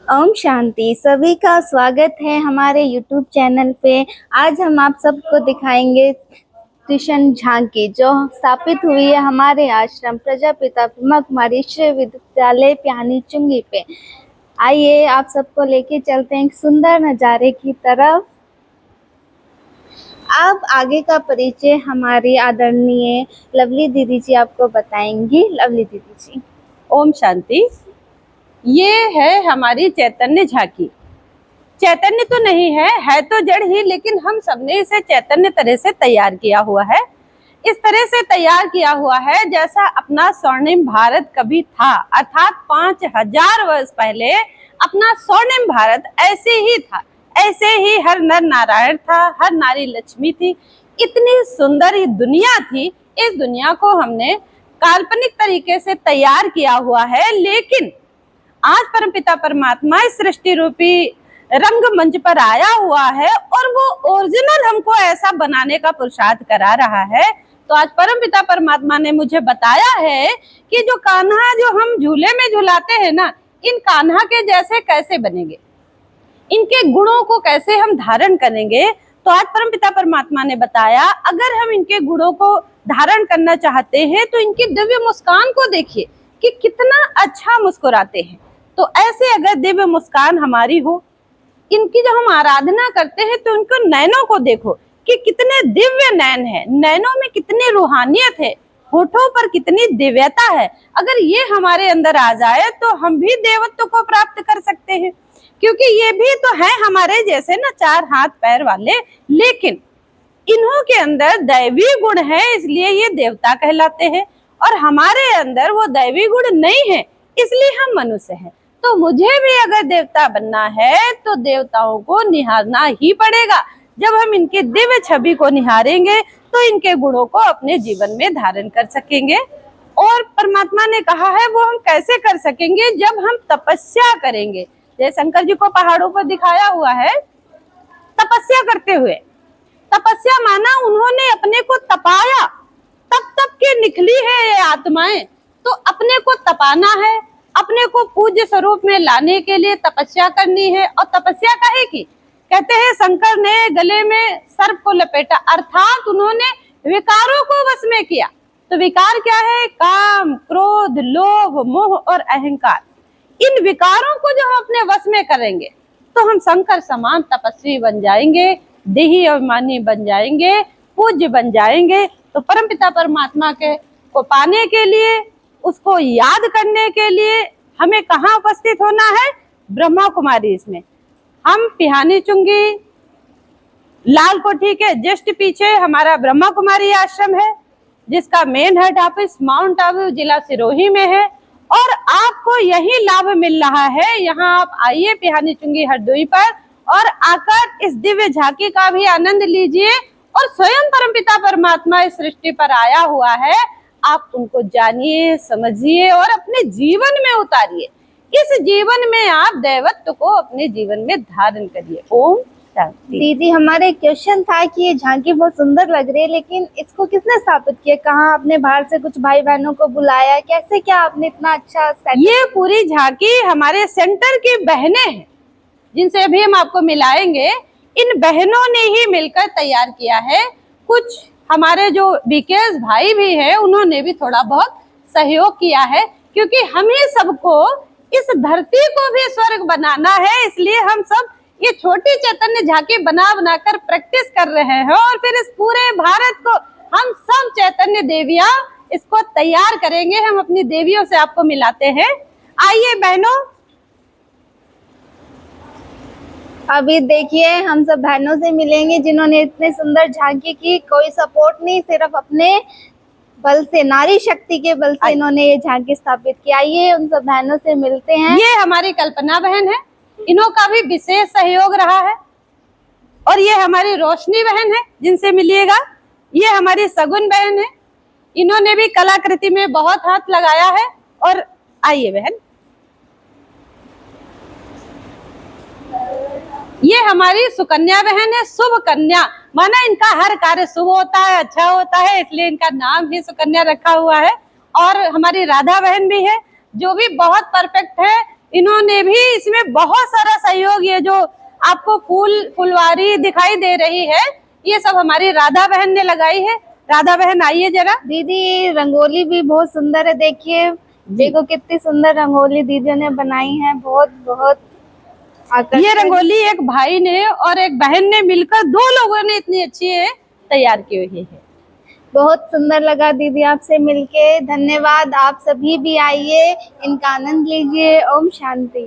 ओम शांति। सभी का स्वागत है हमारे YouTube चैनल पे। आज हम आप सबको दिखाएंगे कृष्ण झांकी जो स्थापित हुई है हमारे आश्रम प्रजापिता ब्रह्मा कुमारी श्री विद्यालय पिहानी चुंगी पे। आइए आप सबको लेके चलते हैं एक सुंदर नज़ारे की तरफ। अब आगे का परिचय हमारी आदरणीय लवली दीदी जी आपको बताएंगी। लवली दीदी जी। ओम शांति। ये है हमारी चैतन्य झांकी। चैतन्य तो नहीं है तो जड़ ही, लेकिन हम सबने इसे चैतन्य तरह से तैयार किया हुआ है। इस तरह से तैयार किया हुआ है जैसा अपना स्वर्णिम भारत कभी था, अर्थात 5000 वर्ष पहले अपना स्वर्णिम भारत ऐसे ही था। ऐसे ही हर नर नारायण था, हर नारी लक्ष्मी थी। इतनी सुंदर ये दुनिया थी। इस दुनिया को हमने काल्पनिक तरीके से तैयार किया हुआ है, लेकिन आज परमपिता परमात्मा इस सृष्टि रूपी रंगमंच पर आया हुआ है और वो ओरिजिनल हमको ऐसा बनाने का पुरुषार्थ करा रहा है। तो आज परमपिता परमात्मा ने मुझे बताया है कि जो कान्हा जो हम झूले में झुलाते हैं ना, इन कान्हा के जैसे कैसे बनेंगे, इनके गुणों को कैसे हम धारण करेंगे। तो आज परमपिता परमात्मा ने बताया, अगर हम इनके गुणों को धारण करना चाहते हैं तो इनकी दिव्य मुस्कान को देखिए कि कितना अच्छा मुस्कुराते हैं। तो ऐसे अगर दिव्य मुस्कान हमारी हो, इनकी जो हम आराधना करते हैं तो इनको नैनों को देखो कि कितने दिव्य नैन है, नैनों में कितनी रूहानियत है, होठों पर कितनी दिव्यता है। अगर ये हमारे अंदर आ जाए तो हम भी देवत्व को प्राप्त कर सकते हैं, क्योंकि ये भी तो है हमारे जैसे ना 4 हाथ पैर वाले, लेकिन इन्हों के अंदर दैवी गुण है, इसलिए ये देवता कहलाते हैं। और हमारे अंदर वो दैवी गुण नहीं है, इसलिए हम मनुष्य हैं। तो मुझे भी अगर देवता बनना है तो देवताओं को निहारना ही पड़ेगा। जब हम इनके दिव्य छवि को निहारेंगे तो इनके गुणों को अपने जीवन में धारण कर सकेंगे। और परमात्मा ने कहा है वो हम कैसे कर सकेंगे, जब हम तपस्या करेंगे। जैसे शंकर जी को पहाड़ों पर दिखाया हुआ है तपस्या करते हुए। तपस्या माना उन्होंने अपने को तपाया, तप के निकली है ये आत्माएं। तो अपने को तपाना है, अपने को पूज्य स्वरूप में लाने के लिए तपस्या करनी है। और तपस्या काहे की? कहते हैं शंकर ने गले में सर्प को लपेटा, अर्थात उन्होंने विकारों को वश में किया। तो विकार क्या है? काम, क्रोध, लोभ, मोह और अहंकार। इन विकारों को जो हम अपने वश में करेंगे तो हम शंकर समान तपस्वी बन जाएंगे, देही अभिमानी बन जाएंगे, पूज्य बन जाएंगे। तो परमपिता परमात्मा के को पाने के लिए, उसको याद करने के लिए हमें कहाँ उपस्थित होना है? ब्रह्मा कुमारी। इसमें हम पिहानी चुंगी लाल कोठी के जस्ट पीछे हमारा ब्रह्मा कुमारी आश्रम है, जिसका main head office mount Abu जिला सिरोही में है। और आपको यही लाभ मिल रहा है। यहाँ आप आइए पिहानी चुंगी हरदोई पर और आकर इस दिव्य झांकी का भी आनंद लीजिए। और स्वयं परमपिता परमात्मा इस सृष्टि पर आया हुआ है, आप उनको जानिए, समझिए और अपने जीवन में उतारिए। इस जीवन में आप दैवत्व को अपने जीवन में धारण करिए। ओम शांति। दीदी हमारा एक क्वेश्चन था कि ये झांकी बहुत सुंदर लग रही है, लेकिन इसको किसने स्थापित किया? कहाँ आपने बाहर से कुछ भाई बहनों को बुलाया? कैसे क्या आपने इतना अच्छा ये पूरी झांकी हमारे सेंटर की बहनें हैं, जिनसे अभी हम आपको मिलाएंगे। इन बहनों ने ही मिलकर तैयार किया है। कुछ हमारे जो बीकेएस भाई भी हैं, उन्होंने भी थोड़ा बहुत सहयोग किया है, क्योंकि हम ही सबको इस धरती को भी स्वर्ग बनाना है। इसलिए हम सब ये छोटी चैतन्य झांकी बना कर प्रैक्टिस कर रहे हैं और फिर इस पूरे भारत को हम सब चैतन्य देवियां इसको तैयार करेंगे। हम अपनी देवियों से आपको मिलाते हैं। आइए बहनों। अभी देखिए हम सब बहनों से मिलेंगे जिन्होंने इतने सुंदर झांकी की। कोई सपोर्ट नहीं, सिर्फ अपने बल से, नारी शक्ति के बल से इन्होंने ये झांकी स्थापित की। आइए उन सब बहनों से मिलते हैं। ये हमारी कल्पना बहन है, इन्हों का भी विशेष सहयोग रहा है। और ये हमारी रोशनी बहन है, जिनसे मिलिएगा। ये हमारी सगुन बहन है, इन्होंने भी कलाकृति में बहुत हाथ लगाया है। और आइए बहन। ये हमारी सुकन्या बहन है, शुभ कन्या, माना इनका हर कार्य शुभ होता है, अच्छा होता है, इसलिए इनका नाम ही सुकन्या रखा हुआ है। और हमारी राधा बहन भी है, जो भी बहुत परफेक्ट है। इन्होंने भी इसमें बहुत सारा सहयोग, ये जो आपको फुलवारी दिखाई दे रही है, ये सब हमारी राधा बहन ने लगाई है। राधा बहन आइए जरा। दीदी रंगोली भी बहुत सुंदर है, देखिए देखो कितनी सुंदर रंगोली दीदियों ने बनाई है, बहुत बहुत ये रंगोली एक भाई ने और एक बहन ने मिलकर, दो लोगों ने इतनी अच्छी तैयार की हुई है। बहुत सुंदर लगा दीदी आपसे मिलके, धन्यवाद। आप सभी भी आइए, इनका आनंद लीजिए। ओम शांति।